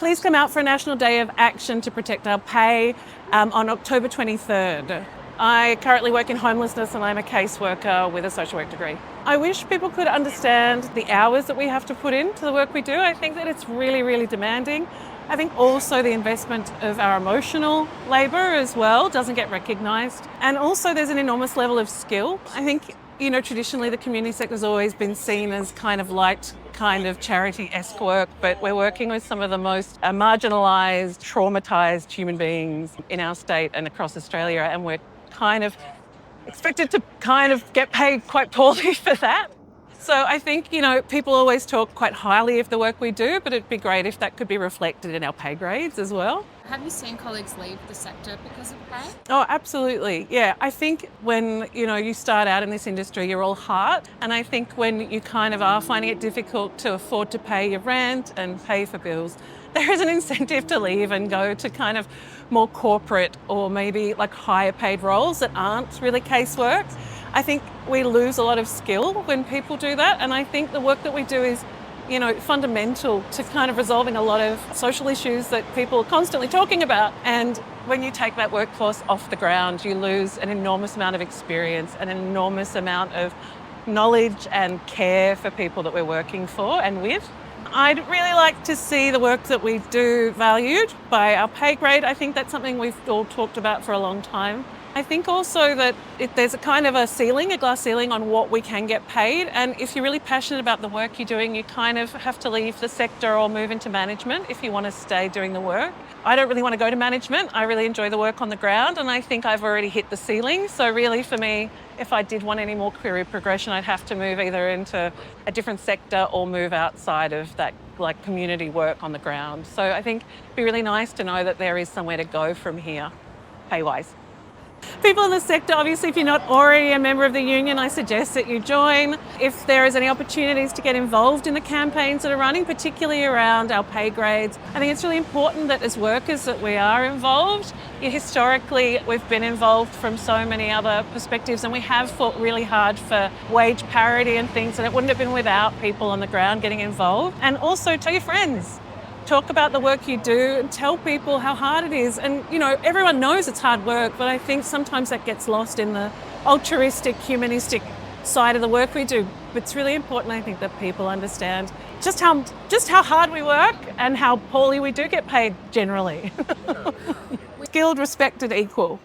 please come out for a National Day of Action to protect our pay on October 23rd. I currently work in homelessness and I'm a caseworker with a social work degree. I wish people could understand the hours that we have to put into the work we do. I think that it's really, really demanding. I think also the investment of our emotional labour as well doesn't get recognised. And also there's an enormous level of skill. I think, traditionally the community sector has always been seen as kind of light, kind of charity-esque work, but we're working with some of the most marginalised, traumatised human beings in our state and across Australia, and we're kind of expected to kind of get paid quite poorly for that. So I think, people always talk quite highly of the work we do, but it'd be great if that could be reflected in our pay grades as well. Have you seen colleagues leave the sector because of pay? Oh, absolutely. Yeah, I think when, you start out in this industry, you're all heart. And I think when you kind of are finding it difficult to afford to pay your rent and pay for bills, there is an incentive to leave and go to kind of more corporate or maybe like higher paid roles that aren't really casework. I think we lose a lot of skill when people do that. And I think the work that we do is, fundamental to kind of resolving a lot of social issues that people are constantly talking about. And when you take that workforce off the ground, you lose an enormous amount of experience, an enormous amount of knowledge and care for people that we're working for and with. I'd really like to see the work that we do valued by our pay grade. I think that's something we've all talked about for a long time. I think also that there's a kind of a glass ceiling on what we can get paid. And if you're really passionate about the work you're doing, you kind of have to leave the sector or move into management if you want to stay doing the work. I don't really want to go to management. I really enjoy the work on the ground and I think I've already hit the ceiling. So really for me, if I did want any more career progression, I'd have to move either into a different sector or move outside of that community work on the ground. So I think it'd be really nice to know that there is somewhere to go from here, pay-wise. People in the sector, obviously, if you're not already a member of the union, I suggest that you join. If there is any opportunities to get involved in the campaigns that are running, particularly around our pay grades, I think it's really important that as workers that we are involved. Historically, we've been involved from so many other perspectives and we have fought really hard for wage parity and things, and it wouldn't have been without people on the ground getting involved. And also tell your friends. Talk about the work you do and tell people how hard it is. And, everyone knows it's hard work, but I think sometimes that gets lost in the altruistic, humanistic side of the work we do. But it's really important, I think, that people understand just how hard we work and how poorly we do get paid generally. Skilled, respected, equal.